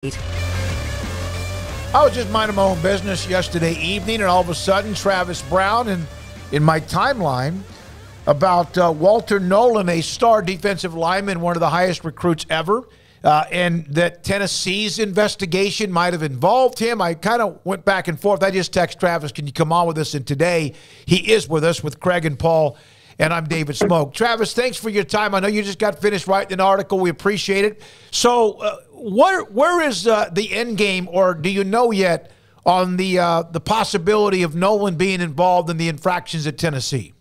I was just minding my own business yesterday evening, and all of a sudden, Travis Brown and in my timeline about Walter Nolan, a star defensive lineman, one of the highest recruits ever, and that Tennessee's investigation might have involved him. I kind of went back and forth. I just text Travis, can you come on with us? And today he is with us with Craig and Paul, and I'm David Smoak. Travis, thanks for your time. I know you just got finished writing an article. We appreciate it. So where is the end game, or do you know yet on the possibility of Nolan being involved in the infractions at Tennessee?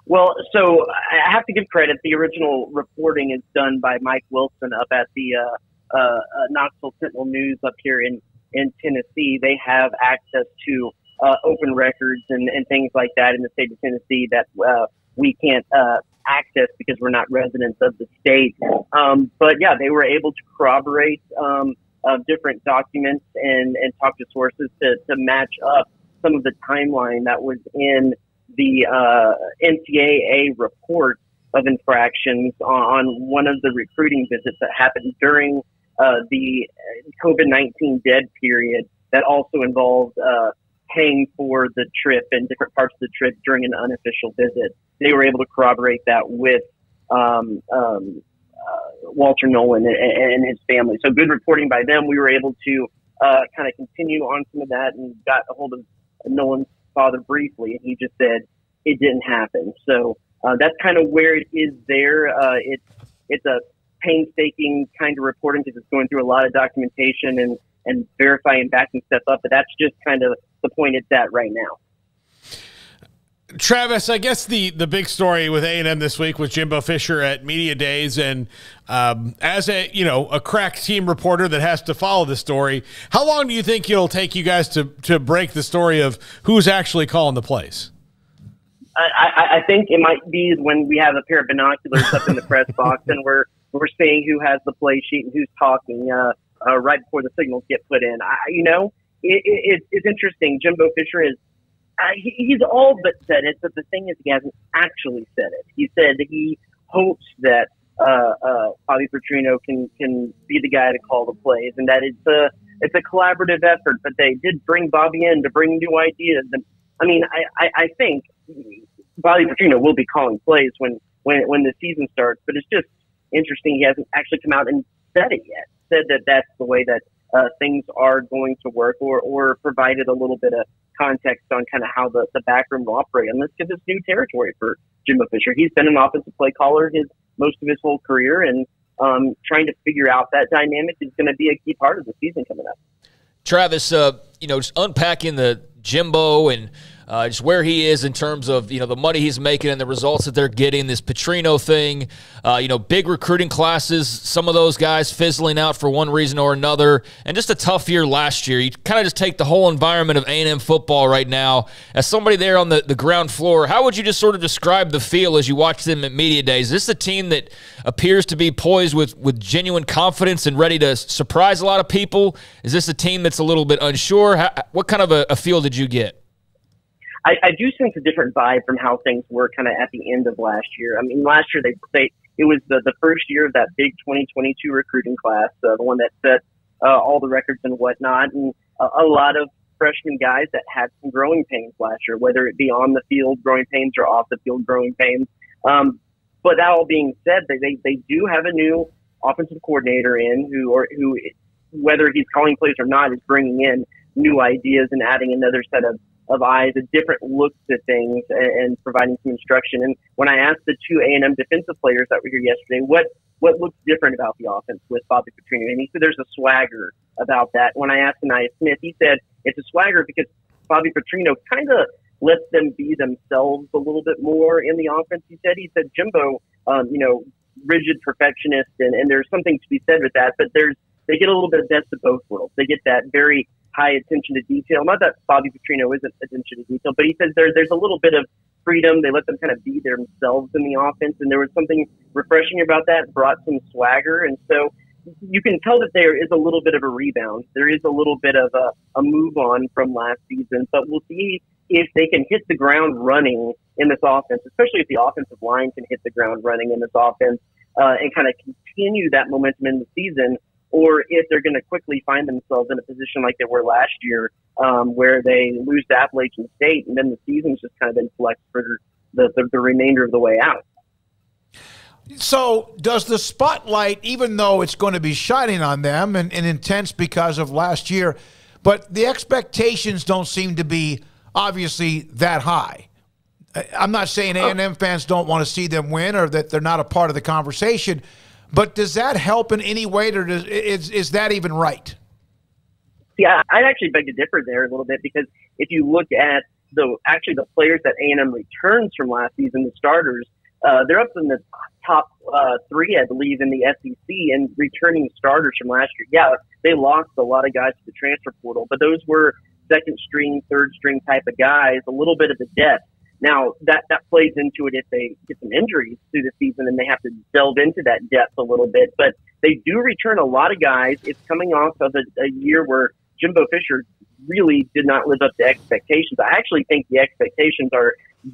Well, so I have to give credit. The original reporting is done by Mike Wilson up at the Knoxville Sentinel News up here in Tennessee. They have access to open records and things like that in the state of Tennessee that we can't access because we're not residents of the state. But yeah, they were able to corroborate different documents and talk to sources to match up some of the timeline that was in the NCAA report of infractions on one of the recruiting visits that happened during the COVID-19 dead period that also involved paying for the trip and different parts of the trip during an unofficial visit. They were able to corroborate that with Walter Nolan and his family. So good reporting by them. We were able to kind of continue on some of that and got a hold of Nolan's father briefly, and he just said it didn't happen. So that's kind of where it is there. It's a painstaking kind of reporting because it's going through a lot of documentation and verifying and backing stuff up, but that's just kind of the point it's at right now. Travis, I guess the big story with A&M this week was Jimbo Fisher at Media Days, and as a crack team reporter that has to follow the story, how long do you think it'll take you guys to break the story of who's actually calling the plays? I think it might be when we have a pair of binoculars up in the press box and we're seeing who has the play sheet and who's talking right before the signals get put in. It's interesting. Jimbo Fisher is. He's all but said it, but the thing is he hasn't actually said it. He said that he hopes that Bobby Petrino can be the guy to call the plays, and that it's a collaborative effort. But they did bring Bobby in to bring new ideas. And I mean, I think Bobby Petrino will be calling plays when the season starts. But it's just interesting he hasn't actually come out and said it yet. Said that that's the way that things are going to work, or provided a little bit of context on kind of how the backroom will operate on this, because it's new territory for Jimbo Fisher. He's been an offensive play caller most of his whole career, and trying to figure out that dynamic is going to be a key part of the season coming up. Travis, just unpacking the Jimbo and just where he is in terms of, the money he's making and the results that they're getting, this Petrino thing, big recruiting classes, some of those guys fizzling out for one reason or another, and just a tough year last year. You kind of just take the whole environment of A&M football right now. As somebody there on the ground floor, how would you just sort of describe the feel as you watch them at Media Days? Is this a team that appears to be poised with genuine confidence and ready to surprise a lot of people? Is this a team that's a little bit unsure? What kind of a feel did you get? I do sense a different vibe from how things were kind of at the end of last year. I mean, last year it was the first year of that big 2022 recruiting class, the one that set all the records and whatnot, and a lot of freshman guys that had some growing pains last year, whether it be on the field growing pains or off the field growing pains. But that all being said, they do have a new offensive coordinator in who, whether he's calling plays or not, is bringing in new ideas and adding another set of eyes, a different look to things, and providing some instruction. And when I asked the two A&M defensive players that were here yesterday, what looks different about the offense with Bobby Petrino, and he said there's a swagger about that. When I asked Anaya Smith, he said it's a swagger because Bobby Petrino kind of lets them be themselves a little bit more in the offense. He said Jimbo, rigid perfectionist, and there's something to be said with that, but they get a little bit of best of both worlds. They get that very high attention to detail. Not that Bobby Petrino isn't attention to detail, but he says there's a little bit of freedom. They let them kind of be themselves in the offense, and there was something refreshing about that, brought some swagger. And so you can tell that there is a little bit of a rebound. There is a little bit of a move on from last season, but we'll see if they can hit the ground running in this offense, especially if the offensive line can hit the ground running in this offense and kind of continue that momentum in the season. or if they're going to quickly find themselves in a position like they were last year, where they lose to Appalachian State, and then the season's just kind of been flexed for the remainder of the way out. So does the spotlight, even though it's going to be shining on them and intense because of last year, but the expectations don't seem to be obviously that high? I'm not saying A&M fans don't want to see them win or that they're not a part of the conversation, but does that help in any way, or is that even right? Yeah, I'd actually beg to differ there a little bit, because if you look at the players that A&M returns from last season, the starters, they're up in the top 3, I believe, in the SEC, and returning starters from last year. Yeah, they lost a lot of guys to the transfer portal, but those were second string, third string type of guys, a little bit of the depth. Now, that plays into it if they get some injuries through the season and they have to delve into that depth a little bit. But they do return a lot of guys. It's coming off of a year where Jimbo Fisher really did not live up to expectations. I actually think the expectations are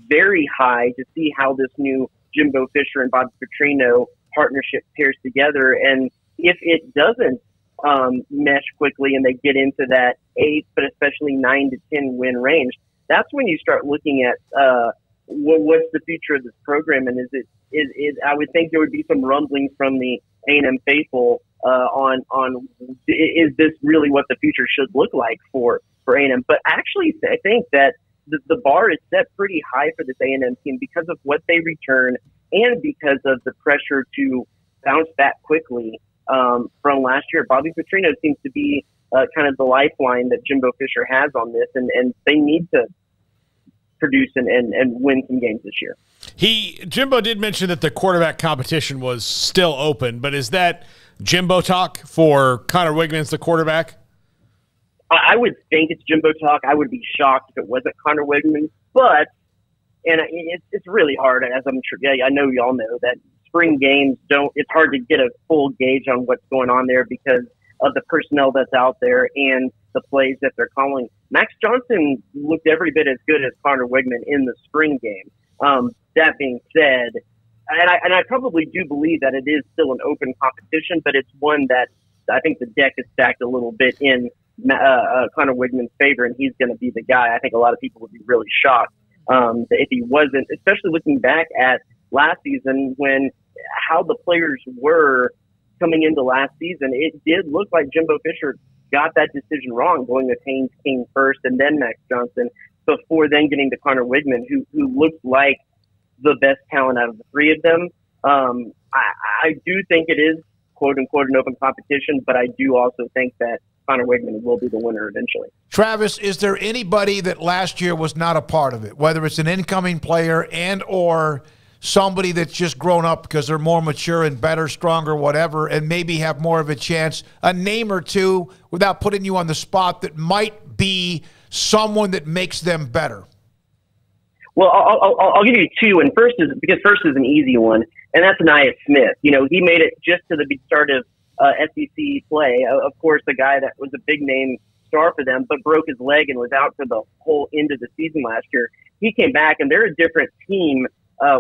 very high to see how this new Jimbo Fisher and Bobby Petrino partnership pairs together. And if it doesn't mesh quickly and they get into that 8, but especially 9 to 10 win range, that's when you start looking at what's the future of this program, and I would think there would be some rumblings from the A&M faithful on is this really what the future should look like for A&M? But actually, I think that the bar is set pretty high for this A&M team because of what they return and because of the pressure to bounce back quickly from last year. Bobby Petrino seems to be kind of the lifeline that Jimbo Fisher has on this, and they need to produce and win some games this year. Jimbo did mention that the quarterback competition was still open, but is that Jimbo talk for Connor Wigman's the quarterback? I would think it's Jimbo talk. I would be shocked if it wasn't Connor Wigman, but it's really hard, as I'm sure I know y'all know, that spring games it's hard to get a full gauge on what's going on there because of the personnel that's out there and the plays that they're calling. Max Johnson looked every bit as good as Connor Wigman in the spring game. That being said, and I probably do believe that it is still an open competition, but it's one that I think the deck is stacked a little bit in Connor Wigman's favor, and he's going to be the guy. I think a lot of people would be really shocked if he wasn't, especially looking back at last season when how the players were coming into last season. It did look like Jimbo Fisher got that decision wrong, going with Haynes King first and then Max Johnson, before then getting to Connor Wigman, who looked like the best talent out of the 3 of them. I do think it is, quote unquote, an open competition, but I do also think that Connor Wigman will be the winner eventually. Travis, is there anybody that last year was not a part of it, whether it's an incoming player and or somebody that's just grown up because they're more mature and better, stronger, whatever, and maybe have more of a chance, a name or two, without putting you on the spot, that might be someone that makes them better? Well, I'll give you 2, and first is an easy one, and that's Anaya Smith. You know, he made it just to the big start of SEC play. Of course, a guy that was a big name star for them, but broke his leg and was out for the whole end of the season last year. He came back, and they're a different team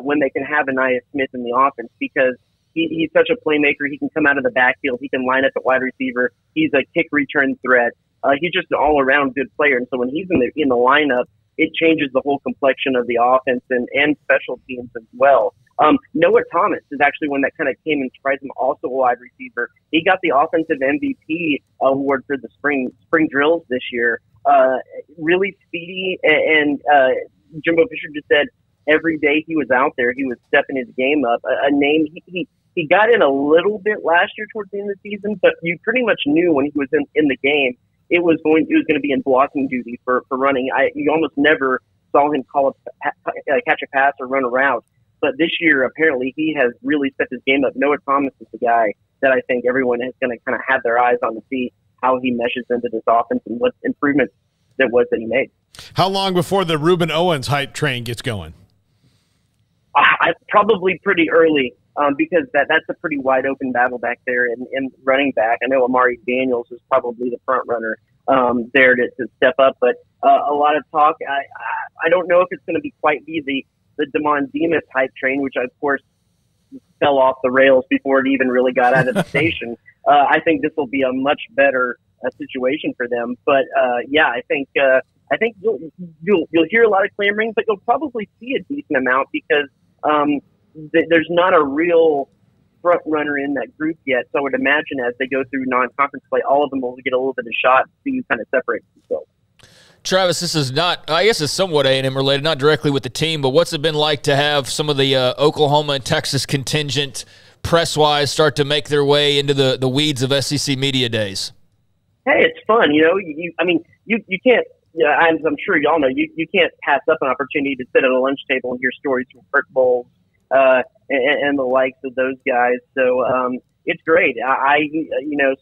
when they can have Anaya Smith in the offense, because he's such a playmaker. He can come out of the backfield. He can line up at wide receiver. He's a kick return threat. He's just an all-around good player. And so when he's in the lineup, it changes the whole complexion of the offense and special teams as well. Noah Thomas is actually one that kind of came and surprised him, also a wide receiver. He got the offensive MVP award for the spring drills this year. Really speedy, and Jimbo Fisher just said every day he was out there, he was stepping his game up. A name he got in a little bit last year towards the end of the season, but you pretty much knew when he was in the game it was going to be in blocking duty for running. You almost never saw him catch a pass or run a route. But this year, apparently, he has really stepped his game up. Noah Thomas is the guy that I think everyone is going to kind of have their eyes on to see how he meshes into this offense and what improvements that he made. How long before the Reuben Owens hype train gets going? Probably pretty early, because that's a pretty wide open battle back there in running back. I know Amari Daniels is probably the front runner there to step up, but a lot of talk. I don't know if it's going to quite be the Damon Demas hype train, which of course fell off the rails before it even really got out of the station. I think this will be a much better situation for them. But yeah, I think you'll hear a lot of clamoring, but you'll probably see a decent amount because there's not a real front runner in that group yet. So I would imagine as they go through non-conference play, all of them will get a little bit of shot to see who kind of separates themselves. Travis, this is not, I guess it's somewhat A&M related, not directly with the team, but what's it been like to have some of the Oklahoma and Texas contingent press-wise start to make their way into the weeds of SEC Media Days? Hey, it's fun. You know, you can't, I'm sure y'all know, you can't pass up an opportunity to sit at a lunch table and hear stories from Kurt Bowles and the likes of those guys. So it's great. I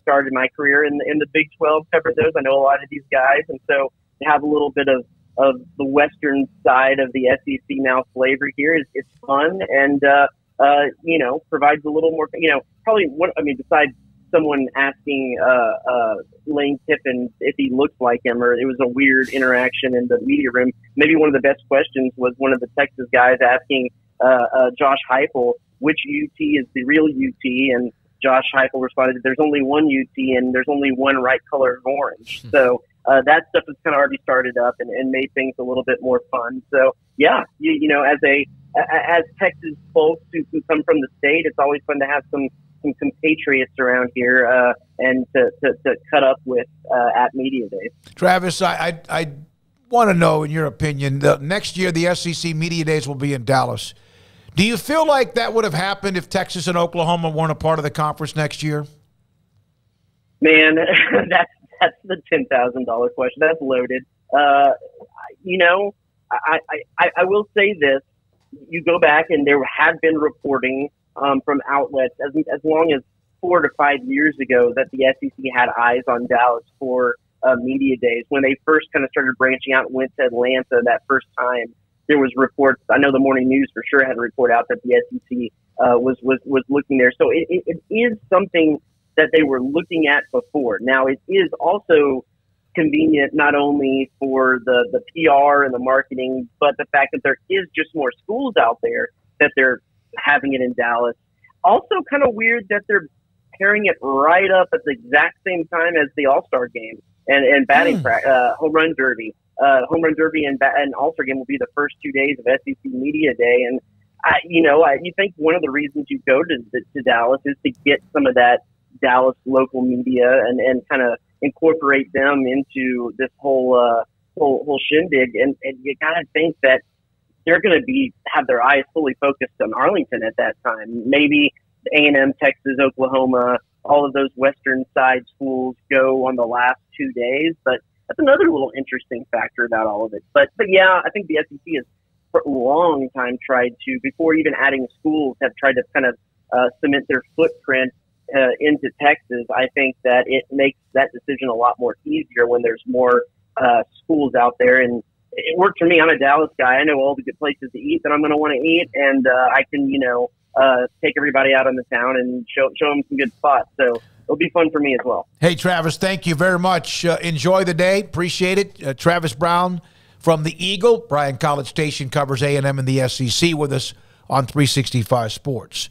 started my career in the Big 12, covered those. I know a lot of these guys, and so to have a little bit of the Western side of the SEC now flavor here it's fun and provides a little more. Probably besides someone asking Lane Kiffin if he looks like him, or it was a weird interaction in the media room. Maybe one of the best questions was one of the Texas guys asking Josh Heupel which UT is the real UT, and Josh Heupel responded, "There's only one UT, and there's only one right color of orange." So that stuff has kind of already started up and made things a little bit more fun. So yeah, as Texas folks who come from the state, it's always fun to have some compatriots around here and to cut up with at Media Days. Travis, I want to know, in your opinion, next year the SEC Media Days will be in Dallas. Do you feel like that would have happened if Texas and Oklahoma weren't a part of the conference next year? Man, that's the $10,000 question. That's loaded. I will say this. You go back and there had been reporting from outlets as long as 4 to 5 years ago that the SEC had eyes on Dallas for Media Days. When they first kind of started branching out and went to Atlanta that first time, there was reports. I know the Morning News for sure had a report out that the SEC was looking there. So it is something that they were looking at before. Now, it is also convenient not only for the PR and the marketing, but the fact that there is just more schools out there that they're having it in Dallas. Also kind of weird that they're pairing it right up at the exact same time as the All-Star game and batting home run derby. Home run derby and All-Star game will be the first 2 days of SEC Media Day. And, you think one of the reasons you go to Dallas is to get some of that Dallas local media and kind of incorporate them into this whole shindig. And you got to think that they're going to have their eyes fully focused on Arlington at that time. Maybe A&M, Texas, Oklahoma, all of those western side schools go on the last 2 days. But that's another little interesting factor about all of it. But yeah, I think the SEC has for a long time tried to, before even adding schools, have tried to kind of cement their footprint into Texas. I think that it makes that decision a lot more easier when there's more schools out there. And it worked for me. I'm a Dallas guy. I know all the good places to eat that I'm going to want to eat, and I can, take everybody out on the town and show them some good spots. So it'll be fun for me as well. Hey, Travis, thank you very much. Enjoy the day. Appreciate it. Travis Brown from the Eagle. Bryan College Station covers A&M and the SEC with us on 365 Sports.